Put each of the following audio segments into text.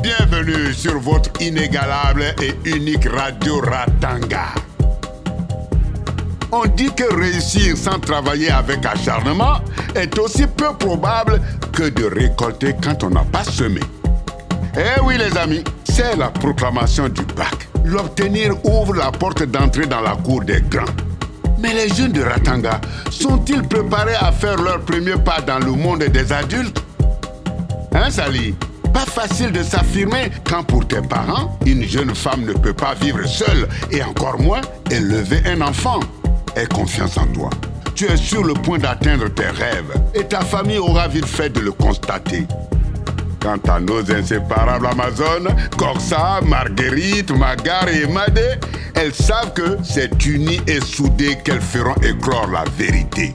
bienvenue sur votre inégalable et unique radio Ratanga. On dit que réussir sans travailler avec acharnement est aussi peu probable que de récolter quand on n'a pas semé. Eh oui les amis, c'est la proclamation du bac. L'obtenir ouvre la porte d'entrée dans la cour des grands. Mais les jeunes de Ratanga sont-ils préparés à faire leur premier pas dans le monde des adultes? Hein Sali? Pas facile de s'affirmer quand pour tes parents, une jeune femme ne peut pas vivre seule et encore moins élever un enfant. Aie confiance en toi. Tu es sur le point d'atteindre tes rêves et ta famille aura vite fait de le constater. Quant à nos inséparables Amazones, Corsa, Marguerite, Magar et Madé, elles savent que c'est unies et soudées qu'elles feront éclore la vérité.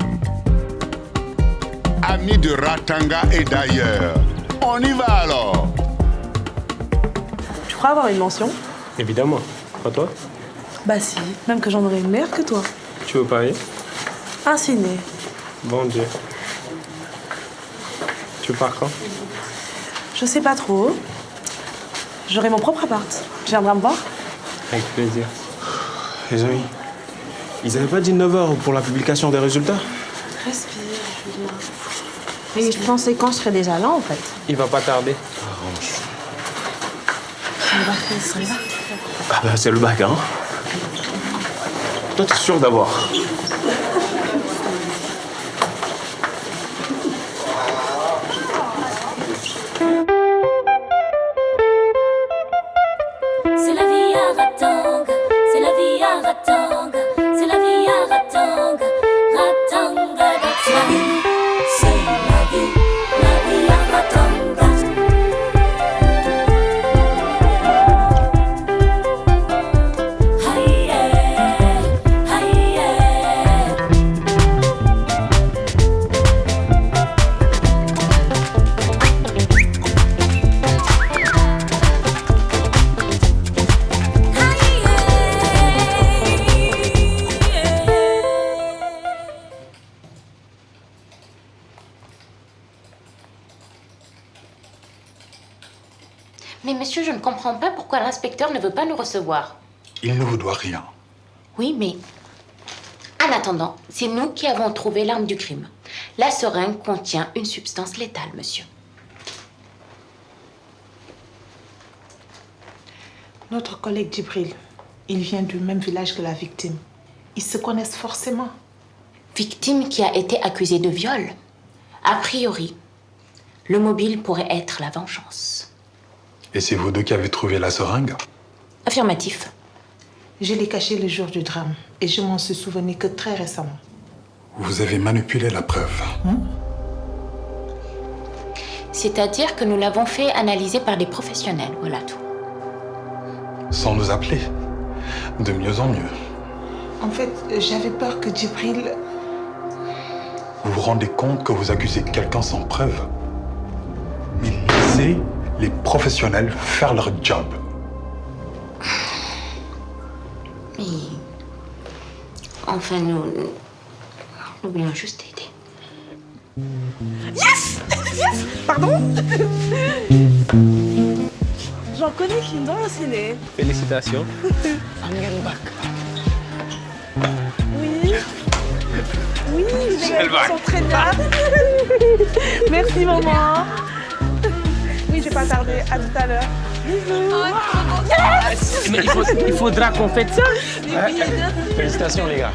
Amis de Ratanga et d'ailleurs, on y va alors. Tu crois avoir une mention? Évidemment. Pas toi? Bah si, même que j'en aurais une meilleure que toi. Tu veux parier? Un ciné. Bon Dieu. Tu pars quand? Je sais pas trop. J'aurai mon propre appart. Tu viendras me voir? Avec plaisir. Les amis, ils avaient pas dit 9h pour la publication des résultats? Respire, Julien. Mais je pensais qu'on serait déjà là, en fait. Il va pas tarder. On y va. Ah bah c'est le bac, hein. Toi, t'es sûr d'avoir? C'est la vie à Ratanga, c'est la vie à Ratanga, c'est la vie à Ratanga, Ratanga, that's life. C'est la vie à Ratanga. Aïe, aïe, Mais monsieur, je ne comprends pas pourquoi l'inspecteur ne veut pas nous recevoir. Il ne vous doit rien. Oui, mais en attendant, c'est nous qui avons trouvé l'arme du crime. La seringue contient une substance létale, monsieur. Notre collègue Djibril, il vient du même village que la victime. Ils se connaissent forcément. Victime qui a été accusée de viol. A priori, le mobile pourrait être la vengeance. Et c'est vous deux qui avez trouvé la seringue? Affirmatif. Je l'ai caché le jour du drame et je m'en suis souvenu que très récemment. Vous avez manipulé la preuve. C'est-à-dire que nous l'avons fait analyser par des professionnels, voilà tout. Sans nous appeler. De mieux en mieux. En fait, j'avais peur que Djibril... Vous vous rendez compte que vous accusez quelqu'un sans preuve? Mais laissez les professionnels faire leur job. Mais... Enfin, nous voulions juste aider. Yes! Yes! Pardon? J'en connais qui me donnent un ciné. Félicitations. Oui. Oui, les gars sont très bien. Merci, maman. Oui, je vais pas tarder. À tout à l'heure. Bisous. Yes! Mais il faudra qu'on fête ça. Félicitations, les gars.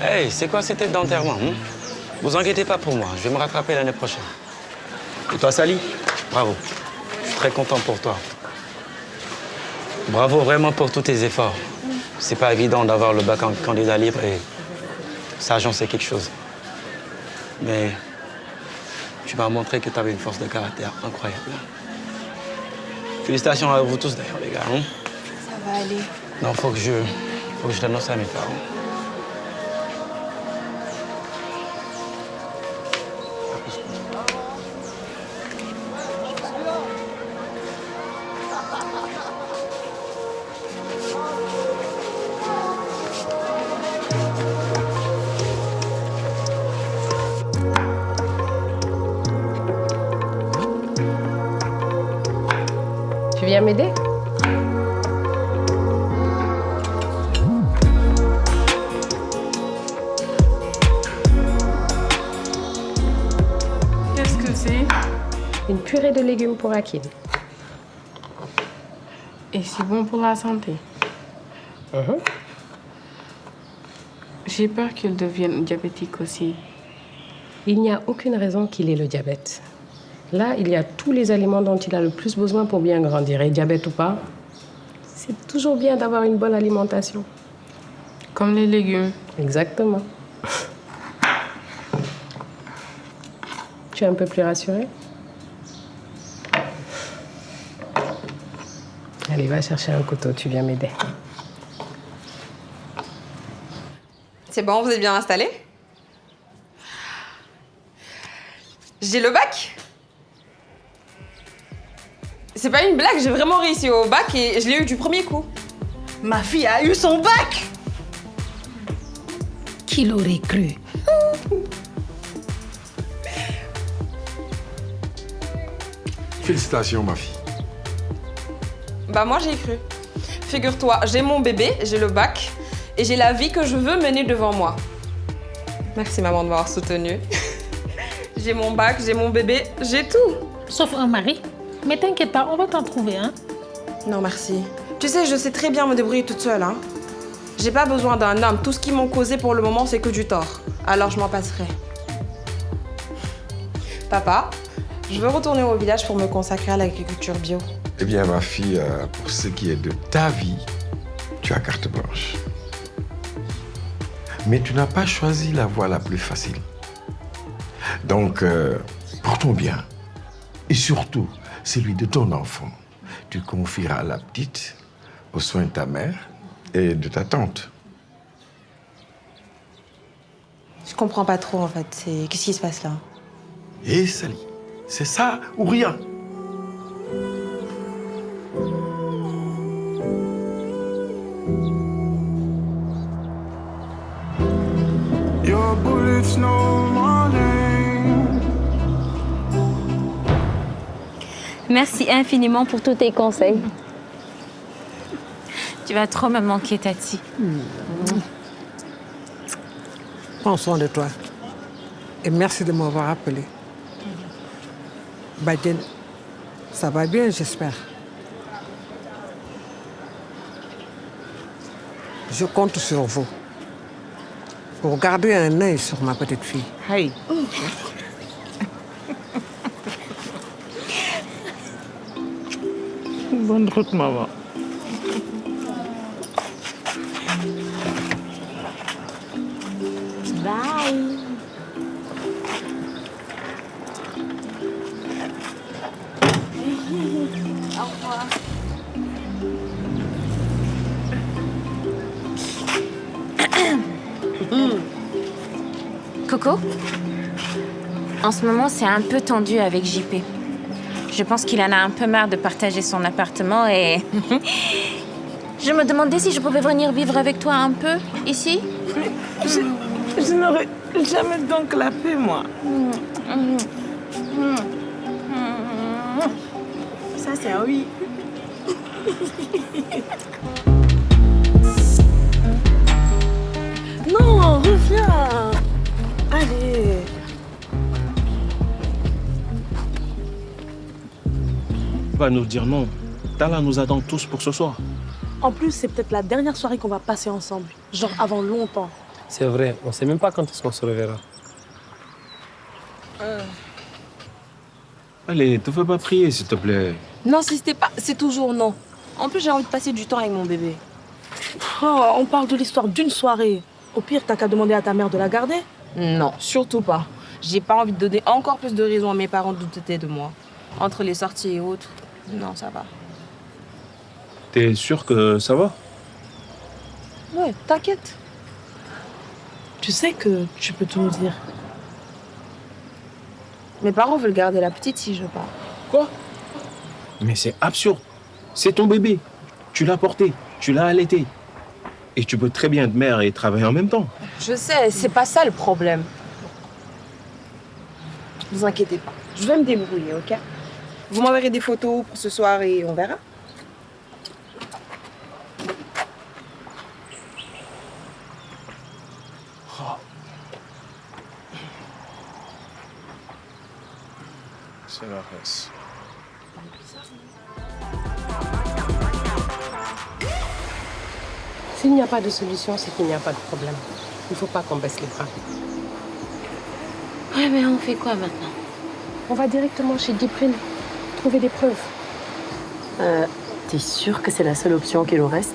Hey, c'est quoi cette tête d'enterrement? Vous inquiétez pas pour moi, je vais me rattraper l'année prochaine. Et toi, Sally? Bravo. Je suis très content pour toi. Bravo vraiment pour tous tes efforts. C'est pas évident d'avoir le bac en candidat libre et ça, j'en sais quelque chose. Mais tu m'as montré que tu avais une force de caractère incroyable. Félicitations à vous tous d'ailleurs, les gars. Ça va aller. Non, faut que je l'annonce à mes parents. viens m'aider? Qu'est-ce que c'est? Une purée de légumes pour Hakim. Et c'est bon pour la santé. J'ai peur qu'il devienne diabétique aussi. Il n'y a aucune raison qu'il ait le diabète. Là, il y a tous les aliments dont il a le plus besoin pour bien grandir. Et diabète ou pas, c'est toujours bien d'avoir une bonne alimentation. Comme les légumes. Exactement. Tu es un peu plus rassurée? Allez, va chercher un couteau, tu viens m'aider. C'est bon, vous êtes bien installés? J'ai le bac? C'est pas une blague, j'ai vraiment réussi au bac et je l'ai eu du premier coup. Ma fille a eu son bac! Qui l'aurait cru? Félicitations, ma fille. Bah moi j'ai cru. Figure-toi, j'ai mon bébé, j'ai le bac et j'ai la vie que je veux mener devant moi. Merci maman de m'avoir soutenue. J'ai mon bac, j'ai mon bébé, j'ai tout. Sauf un mari. Mais t'inquiète pas, on va t'en trouver, hein? Non merci. Tu sais, je sais très bien me débrouiller toute seule, hein. J'ai pas besoin d'un homme. Tout ce qu'ils m'ont causé pour le moment, c'est que du tort. Alors je m'en passerai. Papa, je veux retourner au village pour me consacrer à l'agriculture bio. Eh bien, ma fille, pour ce qui est de ta vie, tu as carte blanche. Mais tu n'as pas choisi la voie la plus facile. Donc, pour ton bien, et surtout celui de ton enfant, tu confieras la petite aux soins de ta mère et de ta tante. Je comprends pas trop en fait. Qu'est-ce qui se passe là? Et Sally, c'est ça ou rien? Your bullets know my name. Merci infiniment pour tous tes conseils. Tu vas trop me manquer, Tati. Prends soin de toi. Et merci de m'avoir appelé. Badiane, ça va bien, j'espère. Je compte sur vous pour garder un œil sur ma petite fille. Hey. Bonne route, maman. Bye. Au revoir. Coco, en ce moment, c'est un peu tendu avec JP. Je pense qu'il en a un peu marre de partager son appartement et... Je me demandais si je pouvais venir vivre avec toi un peu, ici. Je n'aurais jamais donc la paix, moi. Ça, c'est un oui. Non, reviens. Allez. Va nous dire non. Tala nous attend tous pour ce soir. En plus, c'est peut-être la dernière soirée qu'on va passer ensemble. Genre avant longtemps. C'est vrai, on sait même pas quand est-ce qu'on se reverra. Allez, te fais pas prier, s'il te plaît. Non, si c'était pas, c'est toujours non. En plus, j'ai envie de passer du temps avec mon bébé. Oh, on parle de l'histoire d'une soirée. Au pire, t'as qu'à demander à ta mère de la garder. Non, surtout pas. J'ai pas envie de donner encore plus de raisons à mes parents de douter de moi. Entre les sorties et autres, non, ça va. T'es sûr que ça va? Ouais, t'inquiète. Tu sais que tu peux tout nous dire. Mes parents veulent garder la petite si je pars. Quoi? Mais c'est absurde. C'est ton bébé. Tu l'as porté, tu l'as allaité. Et tu peux très bien être mère et travailler en même temps. Je sais, c'est pas ça le problème. Ne vous inquiétez pas, je vais me débrouiller, ok? Vous m'enverrez des photos pour ce soir et on verra. C'est la res. S'il n'y a pas de solution, c'est qu'il n'y a pas de problème. Il ne faut pas qu'on baisse les bras. Ouais, mais on fait quoi maintenant? On va directement chez Djibril, trouver des preuves. T'es sûre que c'est la seule option qui nous reste?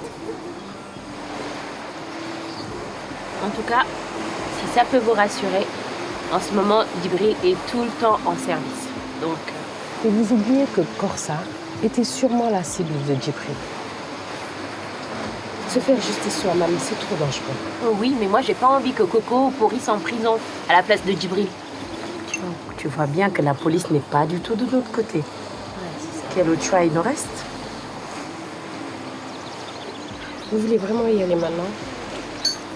En tout cas, si ça peut vous rassurer, en ce moment, Djibril est tout le temps en service. Donc... Et vous oubliez que Corsa était sûrement la cible de Djibril. Se faire justice soi-même, c'est trop dangereux. Oh oui, mais moi, j'ai pas envie que Coco pourrisse en prison à la place de Djibril. Tu vois bien que la police n'est pas du tout de notre côté. Quel autre choix il nous reste? Vous voulez vraiment y aller maintenant?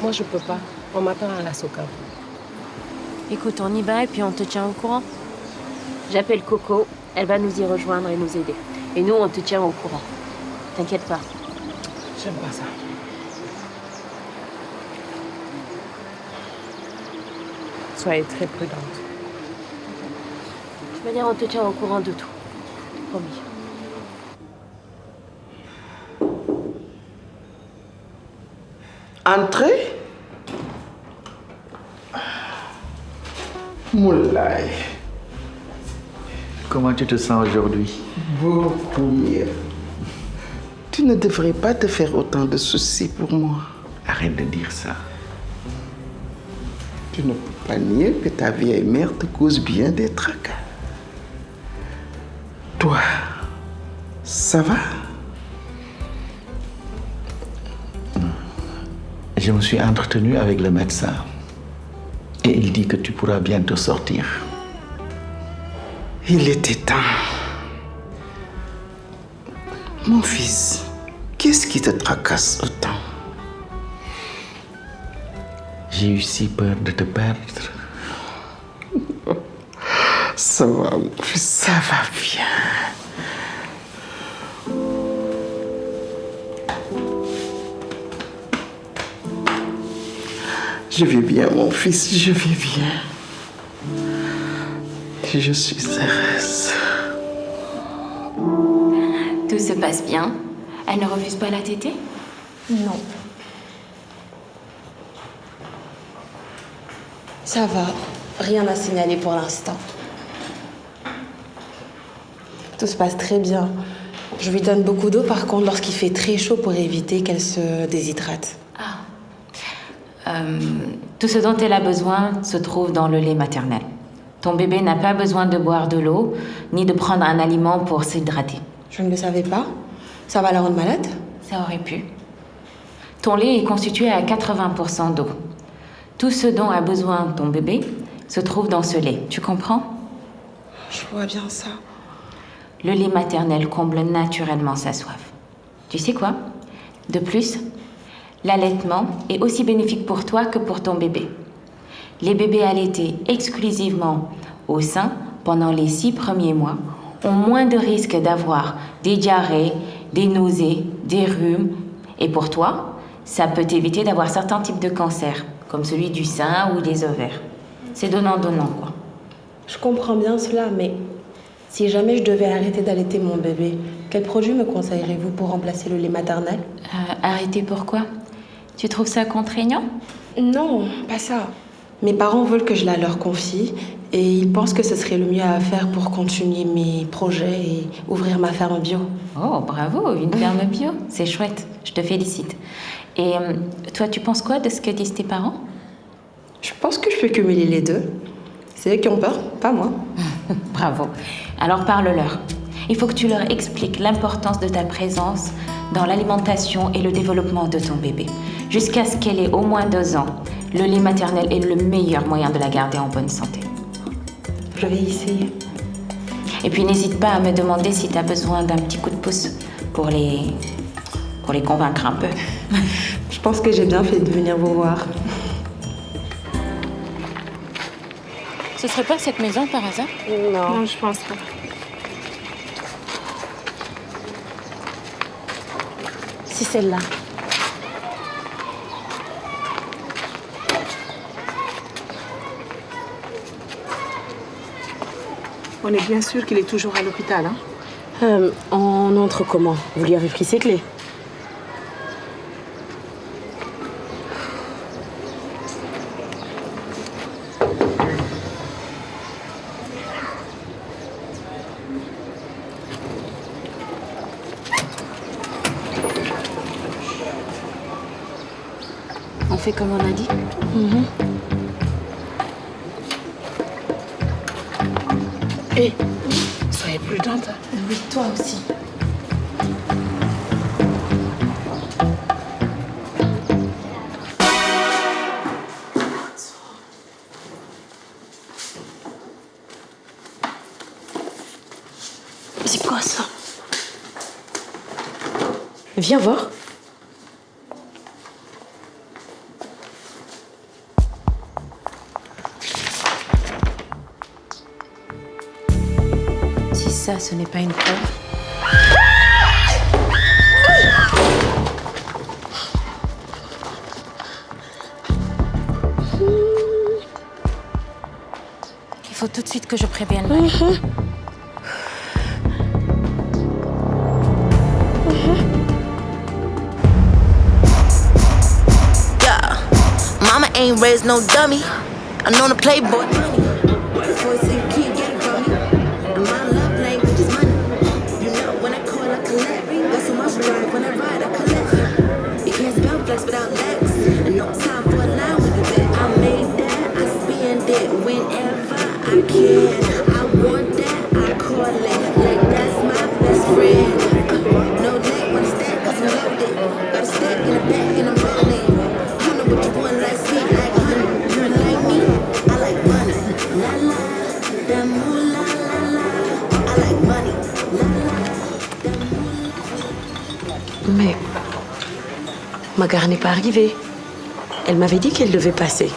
Moi, je peux pas. On m'attend à la Soka. Écoute, on y va et puis on te tient au courant. J'appelle Coco, elle va nous y rejoindre et nous aider. Et nous, on te tient au courant. T'inquiète pas. J'aime pas ça. Soyez très prudente. De toute manière, on te tient au courant de tout. Promis. Entrez. Moulay. Comment tu te sens aujourd'hui? Beaucoup mieux. Tu ne devrais pas te faire autant de soucis pour moi. Arrête de dire ça. Tu ne peux pas nier que ta vieille mère te cause bien des tracas. Toi, ça va? Je me suis entretenu avec le médecin et il dit que tu pourras bientôt sortir. Il était temps. Mon fils, qu'est-ce qui te tracasse autant? J'ai eu si peur de te perdre. Ça va, mon fils, ça va bien. Je vais bien, mon fils, je vais bien. Je suis heureuse. Tout se passe bien. Elle ne refuse pas la tétée? Non. Ça va. Rien à signaler pour l'instant. Tout se passe très bien. Je lui donne beaucoup d'eau, par contre, lorsqu'il fait très chaud pour éviter qu'elle se déshydrate. Tout ce dont elle a besoin se trouve dans le lait maternel. Ton bébé n'a pas besoin de boire de l'eau, ni de prendre un aliment pour s'hydrater. Je ne le savais pas. Ça va la rendre malade? Ça aurait pu. Ton lait est constitué à 80% d'eau. Tout ce dont a besoin ton bébé se trouve dans ce lait. Tu comprends? Je vois bien ça. Le lait maternel comble naturellement sa soif. Tu sais quoi? De plus, l'allaitement est aussi bénéfique pour toi que pour ton bébé. Les bébés allaités exclusivement au sein pendant les 6 premiers mois ont moins de risques d'avoir des diarrhées, des nausées, des rhumes. Et pour toi, ça peut t'éviter d'avoir certains types de cancers, comme celui du sein ou des ovaires. C'est donnant-donnant, quoi. Je comprends bien cela, mais si jamais je devais arrêter d'allaiter mon bébé, quel produit me conseillerez-vous pour remplacer le lait maternel? Arrêter pourquoi? Tu trouves ça contraignant? Non, pas ça. Mes parents veulent que je la leur confie et ils pensent que ce serait le mieux à faire pour continuer mes projets et ouvrir ma ferme bio. Oh, bravo, une ferme bio. C'est chouette, je te félicite. Et toi, tu penses quoi de ce que disent tes parents? Je pense que je peux cumuler les deux. C'est eux qui ont peur, pas moi. Bravo. Alors parle-leur. Il faut que tu leur expliques l'importance de ta présence dans l'alimentation et le développement de ton bébé. Jusqu'à ce qu'elle ait au moins 2 ans, le lait maternel est le meilleur moyen de la garder en bonne santé. Je vais essayer. Et puis n'hésite pas à me demander si tu as besoin d'un petit coup de pouce pour les convaincre un peu. Je pense que j'ai bien fait de venir vous voir. Ce serait pas cette maison par hasard? Non, je pense pas. C'est celle-là. On est bien sûr qu'il est toujours à l'hôpital, hein? On entre comment? Vous lui avez pris ses clés? On fait comme on a dit. Hé, soyez prudente. Oui, toi aussi. C'est quoi ça? Viens voir. Si ça, ce n'est pas une preuve. Il faut tout de suite que je prévienne. Yeah, mama ain't raised no dummy. I know the playboy. Without legs, and no time for allowance. I made that, I spend it whenever I can. I want that, I call it like that's my best friend. No leg when I stack, cause I'm loaded. Got a stack in the back and I'm rolling. You know what you want, like sweet, like honey. You like me, I like money. La la, that moolah, la la. I like money, la la. Mais Magar n'est pas arrivée. Elle m'avait dit qu'elle devait passer.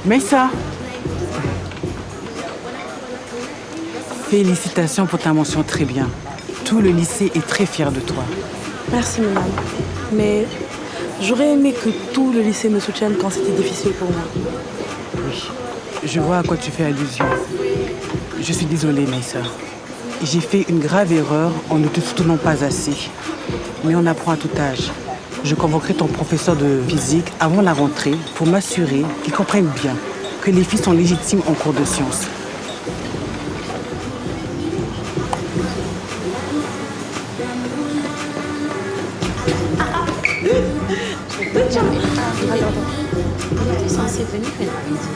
Maïssa, félicitations pour ta mention très bien. Tout le lycée est très fier de toi. Merci, madame. Mais j'aurais aimé que tout le lycée me soutienne quand c'était difficile pour moi. Oui, je vois à quoi tu fais allusion. Je suis désolée, Maïssa. J'ai fait une grave erreur en ne te soutenant pas assez. Mais on apprend à tout âge. Je convoquerai ton professeur de physique avant la rentrée pour m'assurer qu'il comprenne bien que les filles sont légitimes en cours de sciences. Il est censé venir l'après-midi.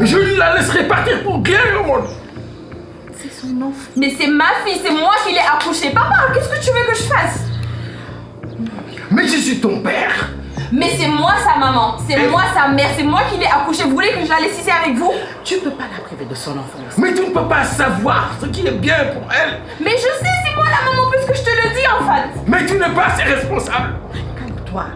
Je ne la laisserai partir pour rien au monde. C'est son enfant. Mais c'est ma fille, c'est moi qui l'ai accouchée. Papa, qu'est-ce que tu veux que je fasse? Mais je suis ton père. Mais c'est moi sa maman, c'est moi sa mère, c'est moi qui l'ai accouchée. Vous voulez que je la laisse ici avec vous? Tu peux pas la priver de son enfance. Mais tu ne peux pas savoir ce qui est bien pour elle. Mais je sais, c'est moi la maman puisque je te le dis en fait. Mais tu n'es pas assez responsable. Calme-toi.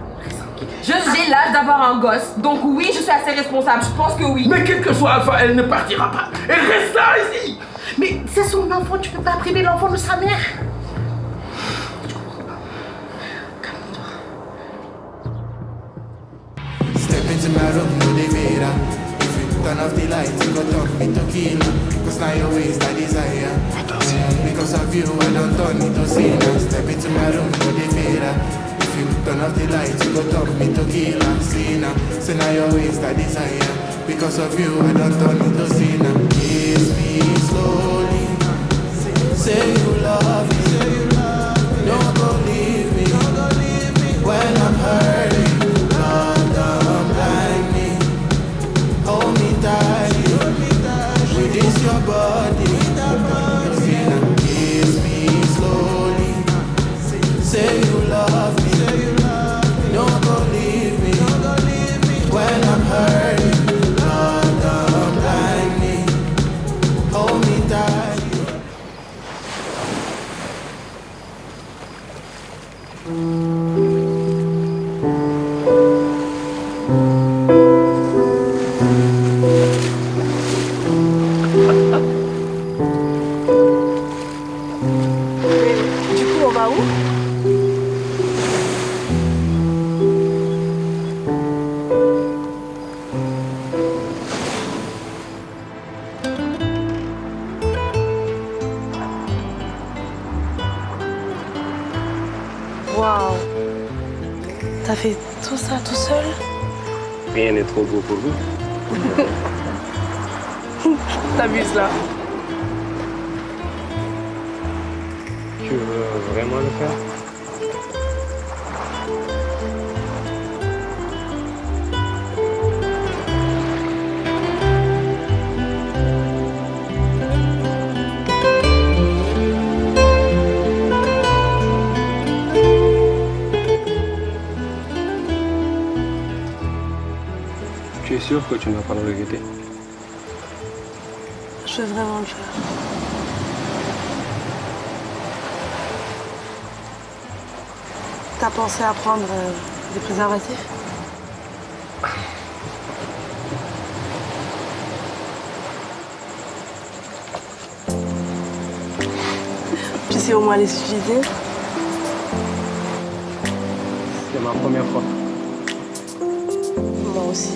J'ai l'âge d'avoir un gosse, donc oui, je suis assez responsable, je pense que oui. Mais quel que soit Alpha, elle ne partira pas. Elle restera ici. Mais c'est son enfant, tu peux pas priver l'enfant de sa mère. Step into my room, no they made If you turn off the lights, you go turn me to kill. Cause now your ways I desire. Because of you, I don't turn into sinner. Step into my room, no they made If you turn off the lights, you go turn me to kill. Sinner, so now your ways I desire. Because of you, I don't turn into sinner. Kiss me slowly. Say you love me. Don't go leave me. When I'm hurting. Release your body, kiss me slowly. Say you T'as fait tout ça tout seul? Rien n'est trop beau pour vous. T'abuses là. Tu veux vraiment le faire? Tu es sûr que tu n'as pas le regretté? Je veux vraiment le faire. T'as pensé à prendre des préservatifs? Tu sais au moins les utiliser? C'est ma première fois. Moi aussi.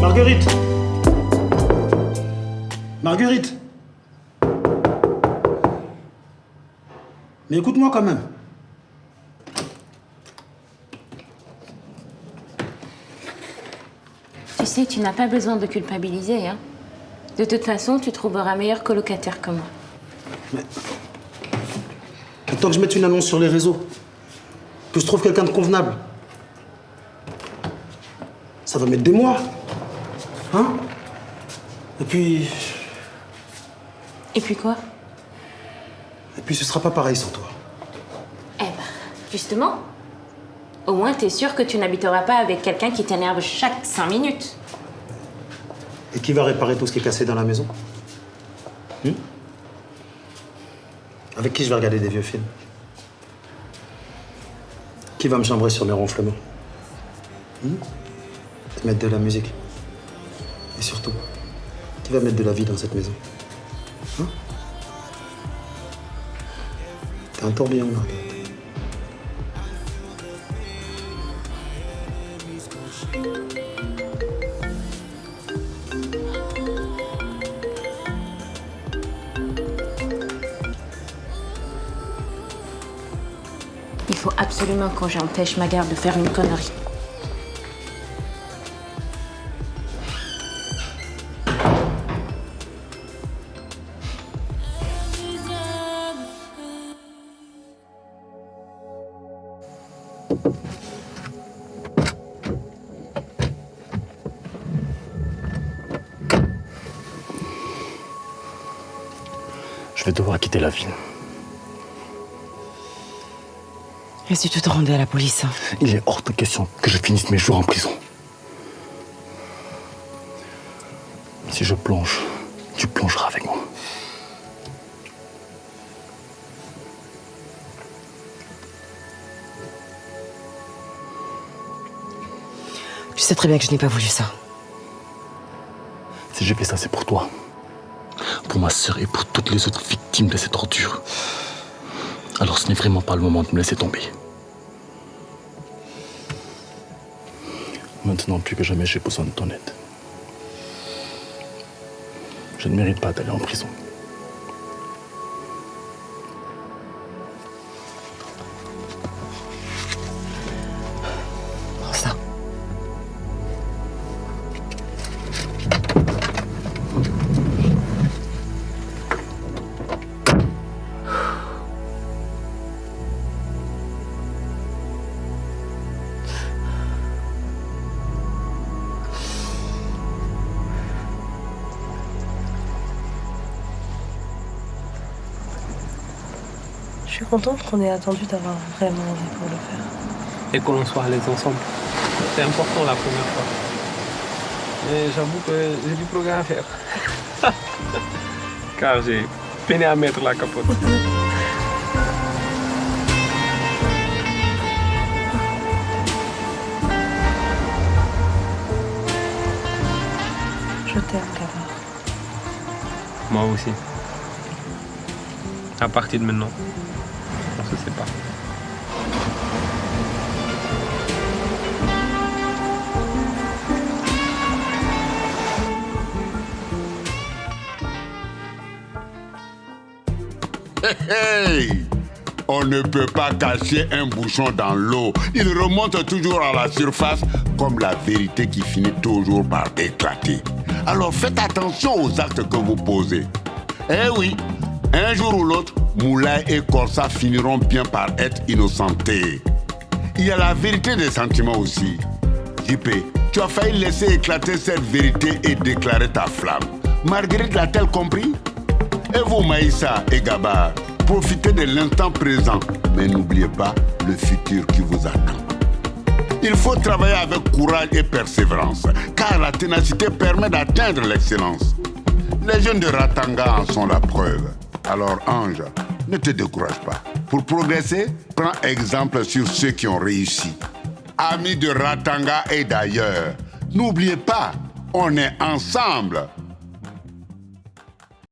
Marguerite! Marguerite! Mais écoute-moi quand même. Tu sais, tu n'as pas besoin de culpabiliser, hein. De toute façon, tu trouveras meilleur colocataire que moi. Mais... Tant que je mette une annonce sur les réseaux, que je trouve quelqu'un de convenable, ça va mettre des mois. Hein? Et puis... Et puis quoi? Et puis ce sera pas pareil sans toi. Eh ben, justement, au moins t'es sûr que tu n'habiteras pas avec quelqu'un qui t'énerve chaque 5 minutes. Et qui va réparer tout ce qui est cassé dans la maison? Avec qui je vais regarder des vieux films? Qui va me chambrer sur mes ronflements? Et mettre de la musique? Et surtout, qui va mettre de la vie dans cette maison? T'es un tourbillon, Marguerite. Il faut absolument que j'empêche ma garde de faire une connerie. Je vais devoir quitter la ville. Et si tu te rendais à la police? Il est hors de question que je finisse mes jours en prison. Si je plonge, tu plongeras avec moi. Tu sais très bien que je n'ai pas voulu ça. Si j'ai fait ça, c'est pour toi. Pour ma sœur et pour toutes les autres victimes de cette torture. Alors ce n'est vraiment pas le moment de me laisser tomber. Maintenant, plus que jamais, j'ai besoin de ton aide. Je ne mérite pas d'aller en prison. Prends ça. Je suis contente qu'on ait attendu d'avoir vraiment envie pour le faire. Et que l'on soit à l'aise ensemble. C'est important la première fois. Mais j'avoue que j'ai du progrès à faire. Car j'ai peiné à mettre la capote. Je t'aime, Gavard. Moi aussi. À partir de maintenant, on se sépare. Hey! On ne peut pas cacher un bouchon dans l'eau. Il remonte toujours à la surface comme la vérité qui finit toujours par éclater. Alors faites attention aux actes que vous posez. Eh oui, un jour ou l'autre, Moulay et Corsa finiront bien par être innocentés. Il y a la vérité des sentiments aussi. JP, tu as failli laisser éclater cette vérité et déclarer ta flamme. Marguerite l'a-t-elle compris? Et vous, Maïssa et Gabar, profitez de l'instant présent, mais n'oubliez pas le futur qui vous attend. Il faut travailler avec courage et persévérance, car la ténacité permet d'atteindre l'excellence. Les jeunes de Ratanga en sont la preuve. Alors, Ange, ne te décourage pas. Pour progresser, prends exemple sur ceux qui ont réussi. Amis de Ratanga et d'ailleurs, n'oubliez pas, on est ensemble.